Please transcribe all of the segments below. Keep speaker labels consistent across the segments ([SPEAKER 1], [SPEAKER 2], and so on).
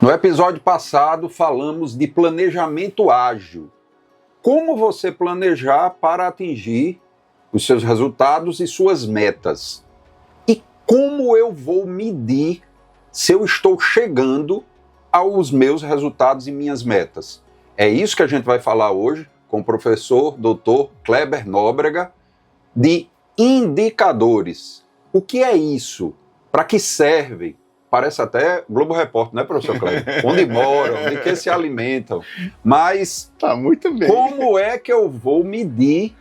[SPEAKER 1] No episódio passado, falamos de planejamento ágil. Como você planejar para atingir os seus resultados e suas metas. E como eu vou medir se eu estou chegando aos meus resultados e minhas metas. É isso que a gente vai falar hoje com o professor Dr. Kleber Nóbrega, de indicadores. O que é isso? Para que servem? Parece até Globo Repórter, né, professor Kleber? Onde moram, de que se alimentam. Mas
[SPEAKER 2] tá muito bem.
[SPEAKER 1] Como é que eu vou medir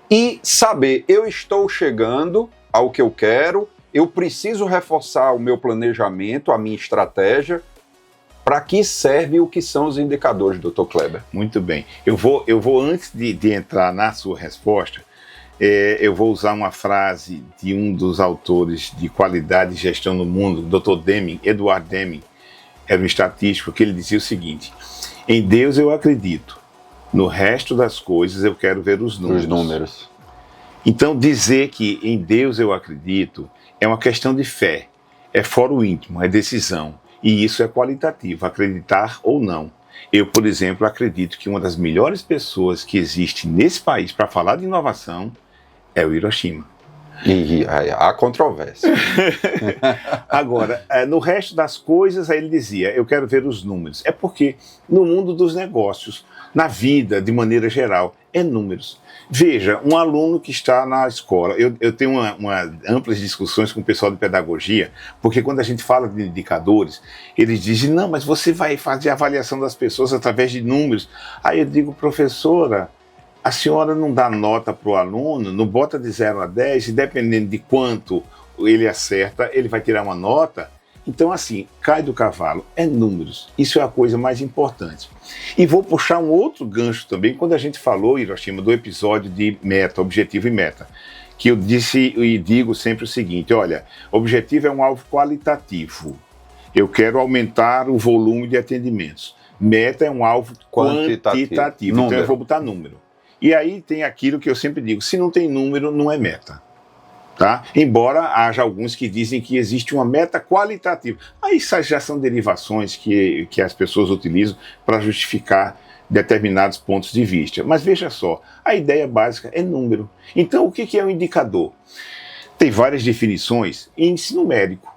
[SPEAKER 1] e saber, eu estou chegando ao que eu quero, eu preciso reforçar o meu planejamento, a minha estratégia. Para que serve o que são os indicadores, Dr. Kleber?
[SPEAKER 2] Muito bem. Eu vou antes de entrar na sua resposta, eu vou usar uma frase de um dos autores de qualidade e gestão no mundo, Dr. Deming, Edward Deming, era um estatístico, que ele dizia o seguinte: em Deus eu acredito, no resto das coisas eu quero ver os números. Então, dizer que em Deus eu acredito é uma questão de fé, é foro íntimo, é decisão. E isso é qualitativo, acreditar ou não. Eu, por exemplo, acredito que uma das melhores pessoas que existe nesse país para falar de inovação é o Hiroshima.
[SPEAKER 1] E há controvérsia.
[SPEAKER 2] Agora, no resto das coisas, aí ele dizia, eu quero ver os números. É porque no mundo dos negócios, na vida, de maneira geral, é números. Veja, um aluno que está na escola, eu tenho amplas discussões com o pessoal de pedagogia, porque quando a gente fala de indicadores, eles dizem, não, mas você vai fazer a avaliação das pessoas através de números. Aí eu digo, professora, a senhora não dá nota para o aluno, não bota de 0 a 10, e dependendo de quanto ele acerta, ele vai tirar uma nota. Então, assim, cai do cavalo, é números. Isso é a coisa mais importante. E vou puxar um outro gancho também, quando a gente falou, Hiroshima, do episódio de meta, objetivo e meta, que eu disse e digo sempre o seguinte, olha, objetivo é um alvo qualitativo. Eu quero aumentar o volume de atendimentos. Meta é um alvo quantitativo. Então eu vou botar número. E aí tem aquilo que eu sempre digo, se não tem número, não é meta. Tá? Embora haja alguns que dizem que existe uma meta qualitativa. Aí já são derivações que as pessoas utilizam para justificar determinados pontos de vista. Mas veja só, a ideia básica é número. Então o que é um indicador? Tem várias definições, índice numérico.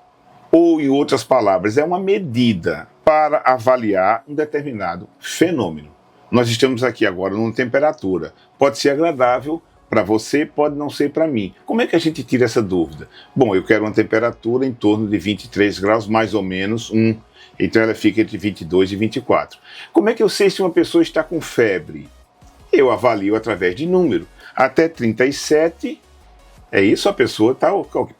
[SPEAKER 2] Ou, em outras palavras, é uma medida para avaliar um determinado fenômeno. Nós estamos aqui agora numa temperatura. Pode ser agradável para você, pode não ser para mim. Como é que a gente tira essa dúvida? Bom, eu quero uma temperatura em torno de 23 graus, mais ou menos, então ela fica entre 22 e 24. Como é que eu sei se uma pessoa está com febre? Eu avalio através de número. Até 37, é isso, a pessoa está...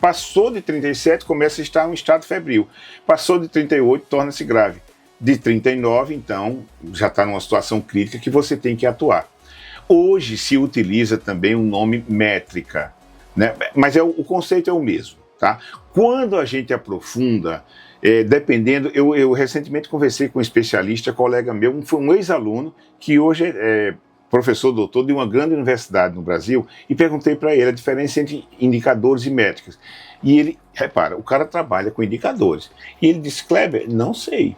[SPEAKER 2] Passou de 37, começa a estar em um estado febril. Passou de 38, torna-se grave. De 39, então, já está numa situação crítica que você tem que atuar. Hoje se utiliza também o nome métrica, né? Mas o conceito é o mesmo. Tá? Quando a gente aprofunda, dependendo... Eu recentemente conversei com um especialista, colega meu, foi um ex-aluno, que hoje é professor doutor de uma grande universidade no Brasil, e perguntei para ele a diferença entre indicadores e métricas. E ele, repara, o cara trabalha com indicadores. E ele disse, Kleber, não sei.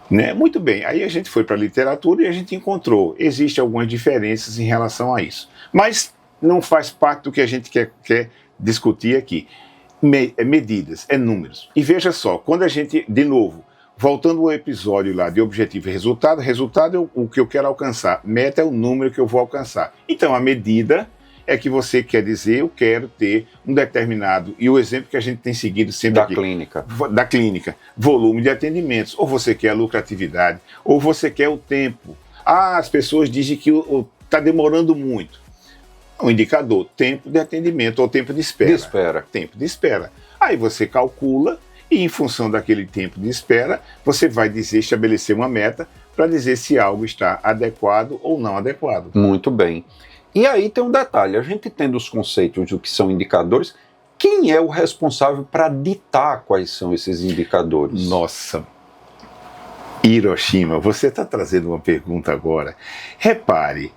[SPEAKER 2] Né? Muito bem, aí a gente foi para a literatura e a gente encontrou, existem algumas diferenças em relação a isso, mas não faz parte do que a gente quer discutir aqui. Medidas, números. E veja só, quando a gente, de novo, voltando ao episódio lá de objetivo e resultado, resultado é o que eu quero alcançar, meta é o número que eu vou alcançar. Então a medida é que você quer dizer, eu quero ter um determinado, e o exemplo que a gente tem seguido sempre aqui, da clínica, volume de atendimentos, ou você quer a lucratividade, ou você quer o tempo. As pessoas dizem que está demorando muito. Um indicador, tempo de atendimento, ou tempo de espera. Tempo de espera. Aí você calcula, e em função daquele tempo de espera, você vai estabelecer uma meta para dizer se algo está adequado ou não adequado.
[SPEAKER 1] Muito bem. E aí tem um detalhe, a gente tendo os conceitos do que são indicadores, quem é o responsável para ditar quais são esses indicadores?
[SPEAKER 2] Nossa, Hiroshima, você está trazendo uma pergunta agora. Repare,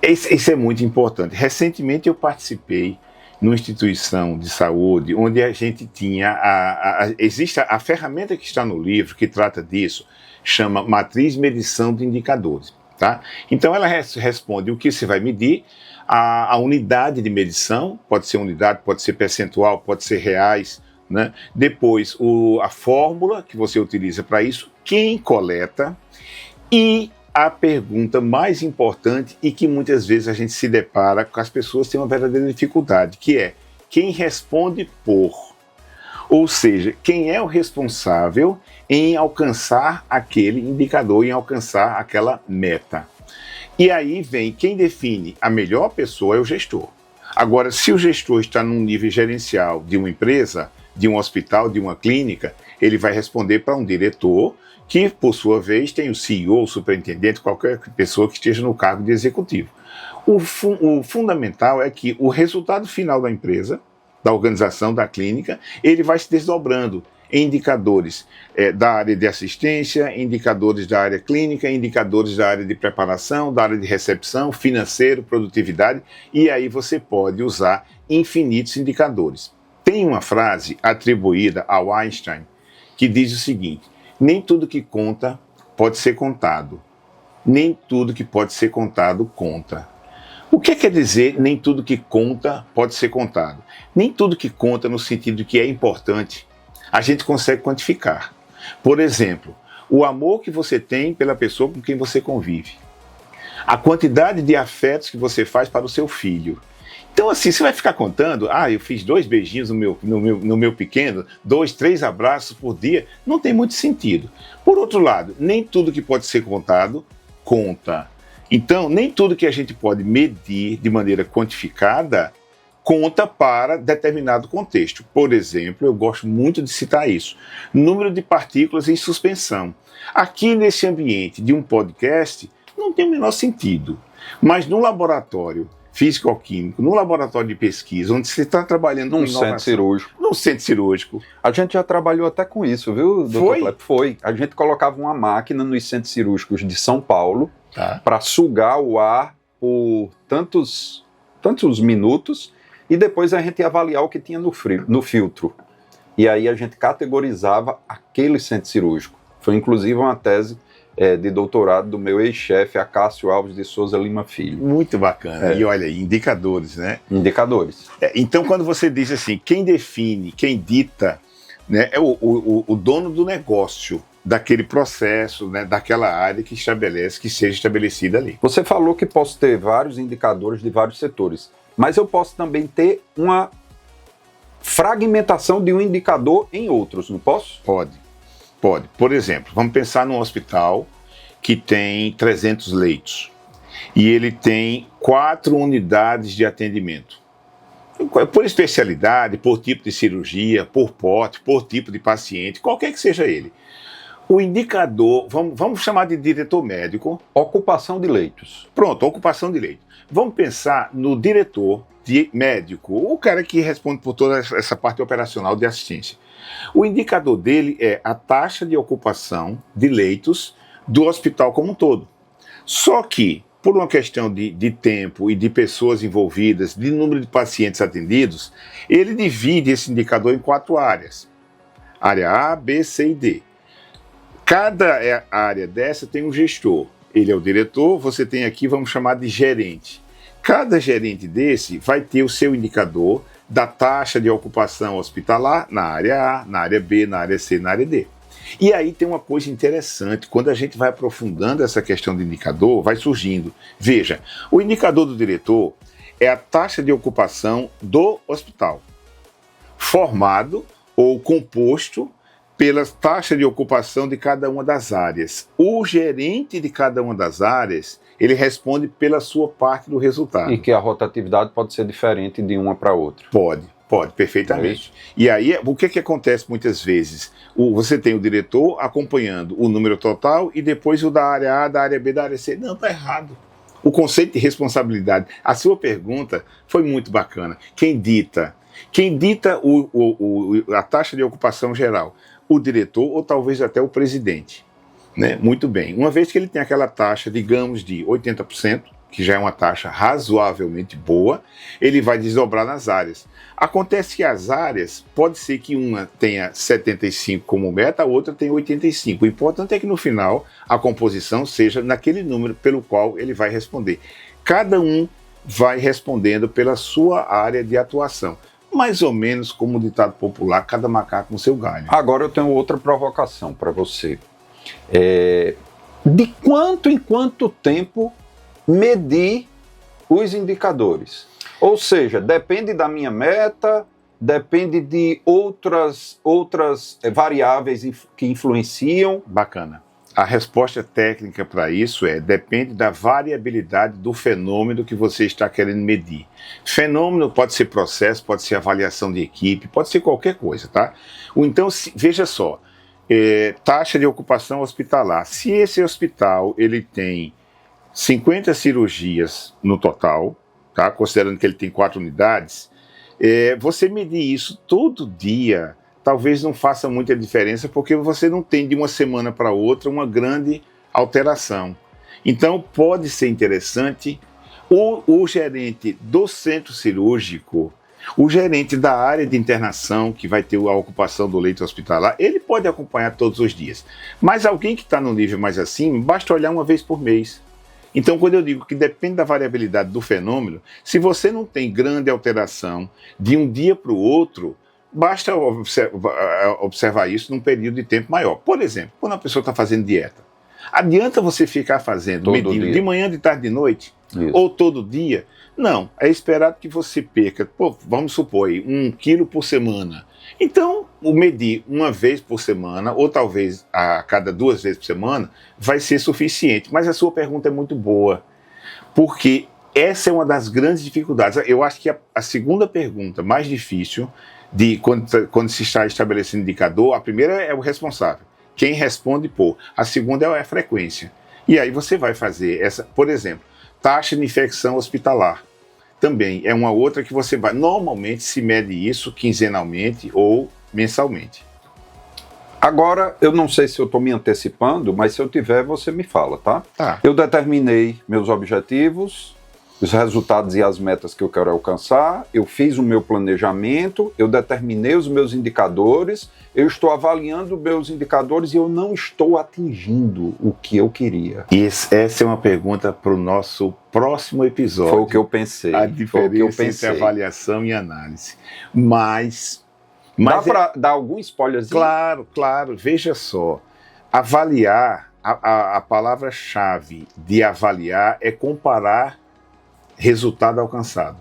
[SPEAKER 2] isso é muito importante. Recentemente eu participei numa instituição de saúde, onde a gente tinha, existe a ferramenta que está no livro, que trata disso, chama Matriz Medição de Indicadores. Tá? Então ela responde o que você vai medir, a unidade de medição, pode ser unidade, pode ser percentual, pode ser reais, né? Depois a fórmula que você utiliza para isso, quem coleta e a pergunta mais importante e que muitas vezes a gente se depara com as pessoas têm uma verdadeira dificuldade, que é quem responde por. Ou seja, quem é o responsável em alcançar aquele indicador, em alcançar aquela meta. E aí vem quem define a melhor pessoa é o gestor. Agora, se o gestor está num nível gerencial de uma empresa, de um hospital, de uma clínica, ele vai responder para um diretor que, por sua vez, tem o CEO, o superintendente, qualquer pessoa que esteja no cargo de executivo. O fundamental é que o resultado final da empresa, da organização, da clínica, ele vai se desdobrando em indicadores da área de assistência, indicadores da área clínica, indicadores da área de preparação, da área de recepção, financeiro, produtividade, e aí você pode usar infinitos indicadores. Tem uma frase atribuída ao Einstein que diz o seguinte: nem tudo que conta pode ser contado, nem tudo que pode ser contado conta. O que quer dizer nem tudo que conta pode ser contado? Nem tudo que conta no sentido que é importante a gente consegue quantificar. Por exemplo, o amor que você tem pela pessoa com quem você convive. A quantidade de afetos que você faz para o seu filho. Então assim, você vai ficar contando, eu fiz 2 beijinhos no meu pequeno, 2, 3 abraços por dia, não tem muito sentido. Por outro lado, nem tudo que pode ser contado, conta. Então, nem tudo que a gente pode medir de maneira quantificada, conta para determinado contexto. Por exemplo, eu gosto muito de citar isso, número de partículas em suspensão. Aqui nesse ambiente de um podcast, não tem o menor sentido, mas no laboratório físico-químico, no laboratório de pesquisa, onde você está trabalhando com inovação, num centro cirúrgico.
[SPEAKER 1] A gente já trabalhou até com isso, viu, doutor Kleber? Foi. A gente colocava uma máquina nos centros cirúrgicos de São Paulo para sugar o ar por tantos minutos e depois a gente ia avaliar o que tinha no filtro. E aí a gente categorizava aquele centro cirúrgico. Foi inclusive uma tese de doutorado do meu ex-chefe, Acácio Alves de Souza Lima Filho.
[SPEAKER 2] Muito bacana. E olha aí, indicadores, né?
[SPEAKER 1] Indicadores.
[SPEAKER 2] Então, quando você diz assim, quem define, quem dita, né, é o dono do negócio, daquele processo, né, daquela área que estabelece, que seja estabelecida ali.
[SPEAKER 1] Você falou que posso ter vários indicadores de vários setores, mas eu posso também ter uma fragmentação de um indicador em outros, não posso?
[SPEAKER 2] Pode. Por exemplo, vamos pensar num hospital que tem 300 leitos e ele tem 4 unidades de atendimento. Por especialidade, por tipo de cirurgia, por porte, por tipo de paciente, qualquer que seja ele. O indicador, vamos chamar de diretor médico.
[SPEAKER 1] Ocupação de leitos.
[SPEAKER 2] Pronto, ocupação de leitos. Vamos pensar no diretor médico, o cara que responde por toda essa parte operacional de assistência. O indicador dele é a taxa de ocupação de leitos do hospital como um todo. Só que, por uma questão de tempo e de pessoas envolvidas, de número de pacientes atendidos, ele divide esse indicador em 4 áreas. Área A, B, C e D. Cada área dessa tem um gestor. Ele é o diretor, você tem aqui, vamos chamar de gerente. Cada gerente desse vai ter o seu indicador da taxa de ocupação hospitalar na área A, na área B, na área C, na área D. E aí tem uma coisa interessante, quando a gente vai aprofundando essa questão de indicador, vai surgindo. Veja, o indicador do diretor é a taxa de ocupação do hospital, formado ou composto pela taxa de ocupação de cada uma das áreas. O gerente de cada uma das áreas, ele responde pela sua parte do resultado.
[SPEAKER 1] E que a rotatividade pode ser diferente de uma para outra.
[SPEAKER 2] Pode, perfeitamente. E aí, o que acontece muitas vezes? Você tem o diretor acompanhando o número total e depois o da área A, da área B, da área C. Não, está errado. O conceito de responsabilidade. A sua pergunta foi muito bacana. Quem dita a taxa de ocupação geral? O diretor ou talvez até o presidente. Né? Muito bem. Uma vez que ele tem aquela taxa, digamos, de 80%, que já é uma taxa razoavelmente boa, ele vai desdobrar nas áreas. Acontece que as áreas, pode ser que uma tenha 75 como meta, a outra tenha 85. O importante é que no final a composição seja naquele número pelo qual ele vai responder. Cada um vai respondendo pela sua área de atuação. Mais ou menos como o ditado popular, cada macaco no seu galho.
[SPEAKER 1] Agora eu tenho outra provocação para você. De quanto em quanto tempo medir os indicadores? Ou seja, depende da minha meta, depende de outras variáveis que influenciam.
[SPEAKER 2] Bacana. A resposta técnica para isso depende da variabilidade do fenômeno que você está querendo medir. Fenômeno pode ser processo, pode ser avaliação de equipe, pode ser qualquer coisa, tá? Ou então, veja só, taxa de ocupação hospitalar. Se esse hospital ele tem 50 cirurgias no total, tá? Considerando que ele tem 4 unidades, você medir isso todo dia talvez não faça muita diferença, porque você não tem de uma semana para outra uma grande alteração. Então pode ser interessante o gerente do centro cirúrgico, o gerente da área de internação, que vai ter a ocupação do leito hospitalar, ele pode acompanhar todos os dias. Mas alguém que está no nível mais acima, basta olhar uma vez por mês. Então, quando eu digo que depende da variabilidade do fenômeno, se você não tem grande alteração de um dia para o outro, basta observar isso num período de tempo maior. Por exemplo, quando a pessoa está fazendo dieta, adianta você ficar fazendo, medindo de manhã, de tarde, de noite? Isso. Ou todo dia? Não, é esperado que você perca, vamos supor, 1 quilo por semana. Então, o medir uma vez por semana, ou talvez a cada 2 vezes por semana, vai ser suficiente. Mas a sua pergunta é muito boa, porque essa é uma das grandes dificuldades. Eu acho que a segunda pergunta mais difícil de quando se está estabelecendo indicador, a primeira é o responsável, quem responde por. A segunda é a frequência. E aí você vai fazer essa, por exemplo, taxa de infecção hospitalar. Também é uma outra que você vai, normalmente se mede isso quinzenalmente ou mensalmente.
[SPEAKER 1] Agora, eu não sei se eu estou me antecipando, mas se eu tiver, você me fala, tá?
[SPEAKER 2] Tá.
[SPEAKER 1] Eu determinei meus objetivos, os resultados e as metas que eu quero alcançar, eu fiz o meu planejamento, eu determinei os meus indicadores, eu estou avaliando meus indicadores e eu não estou atingindo o que eu queria.
[SPEAKER 2] Essa é uma pergunta para o nosso próximo episódio.
[SPEAKER 1] Foi o que eu pensei.
[SPEAKER 2] A diferença entre avaliação e análise. Mas dá
[SPEAKER 1] para dar algum spoilerzinho?
[SPEAKER 2] Claro. Veja só, avaliar, a palavra-chave de avaliar é comparar resultado alcançado.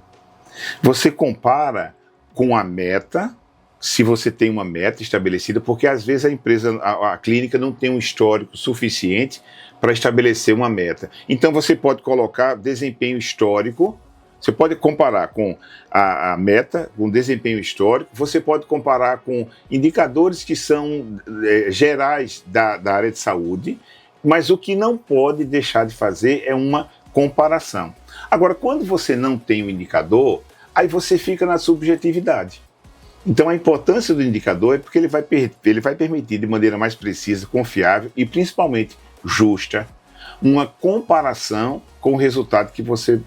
[SPEAKER 2] Você compara com a meta, se você tem uma meta estabelecida, porque às vezes a empresa, a clínica não tem um histórico suficiente para estabelecer uma meta. Então você pode colocar desempenho histórico, você pode comparar com a meta, com desempenho histórico, você pode comparar com indicadores que são gerais da área de saúde, mas o que não pode deixar de fazer é uma comparação. Agora, quando você não tem um indicador, aí você fica na subjetividade. Então, a importância do indicador é porque ele vai permitir, de maneira mais precisa, confiável e, principalmente, justa, uma comparação com o resultado que você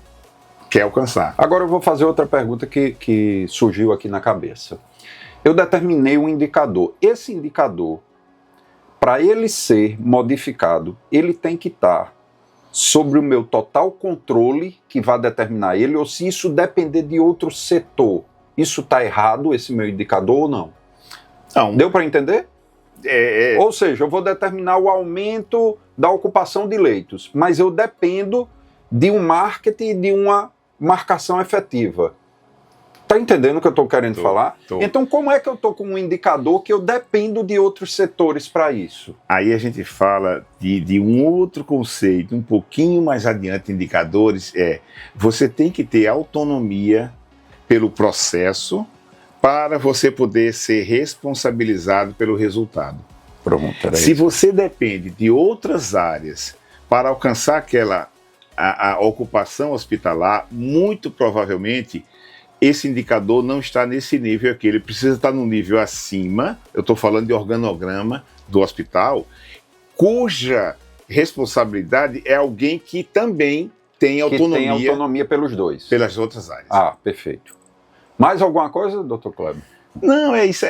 [SPEAKER 2] quer alcançar.
[SPEAKER 1] Agora eu vou fazer outra pergunta que surgiu aqui na cabeça. Eu determinei um indicador. Esse indicador, para ele ser modificado, ele tem que estar sobre o meu total controle que vai determinar ele, ou se isso depender de outro setor. Isso está errado, esse meu indicador, ou não?
[SPEAKER 2] Não.
[SPEAKER 1] Deu para entender? Ou seja, eu vou determinar o aumento da ocupação de leitos, mas eu dependo de um marketing e de uma marcação efetiva. Está entendendo o que eu estou querendo falar?
[SPEAKER 2] Tô.
[SPEAKER 1] Então, como é que eu estou com um indicador que eu dependo de outros setores para isso?
[SPEAKER 2] Aí a gente fala de um outro conceito, um pouquinho mais adiante, indicadores, você tem que ter autonomia pelo processo para você poder ser responsabilizado pelo resultado.
[SPEAKER 1] Pronto,
[SPEAKER 2] Se você depende de outras áreas para alcançar a ocupação hospitalar, muito provavelmente esse indicador não está nesse nível aqui, ele precisa estar no nível acima, eu estou falando de organograma do hospital, cuja responsabilidade é alguém que também tem autonomia,
[SPEAKER 1] tem autonomia pelos dois.
[SPEAKER 2] pelas outras áreas.
[SPEAKER 1] Ah, perfeito. Mais alguma coisa, doutor Kleber?
[SPEAKER 2] Não, é isso.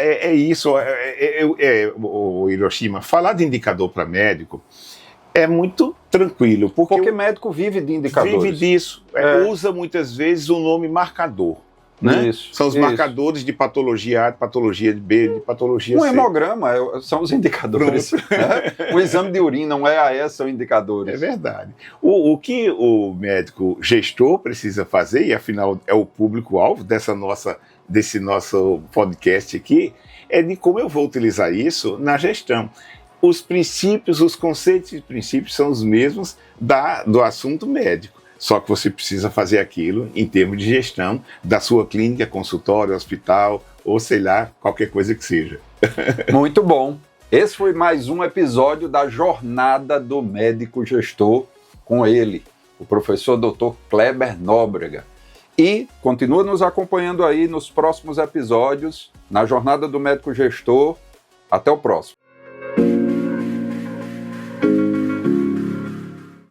[SPEAKER 2] O Hiroshima, falar de indicador para médico é muito tranquilo, porque
[SPEAKER 1] médico vive de indicadores.
[SPEAKER 2] vive disso. Usa muitas vezes o nome marcador. Né?
[SPEAKER 1] Isso,
[SPEAKER 2] são os marcadores de patologia A, de patologia B, de patologia C.
[SPEAKER 1] Um hemograma são os indicadores. Né? O exame de urina, um EAS são indicadores.
[SPEAKER 2] É verdade. O que o médico gestor precisa fazer, e afinal é o público-alvo desse nosso podcast aqui, é de como eu vou utilizar isso na gestão. Os princípios, os conceitos e princípios são os mesmos do assunto médico. Só que você precisa fazer aquilo em termos de gestão da sua clínica, consultório, hospital, ou sei lá, qualquer coisa que seja.
[SPEAKER 1] Muito bom. Esse foi mais um episódio da Jornada do Médico Gestor, com ele, o professor Dr. Kleber Nóbrega. E continua nos acompanhando aí nos próximos episódios, na Jornada do Médico Gestor. Até o próximo.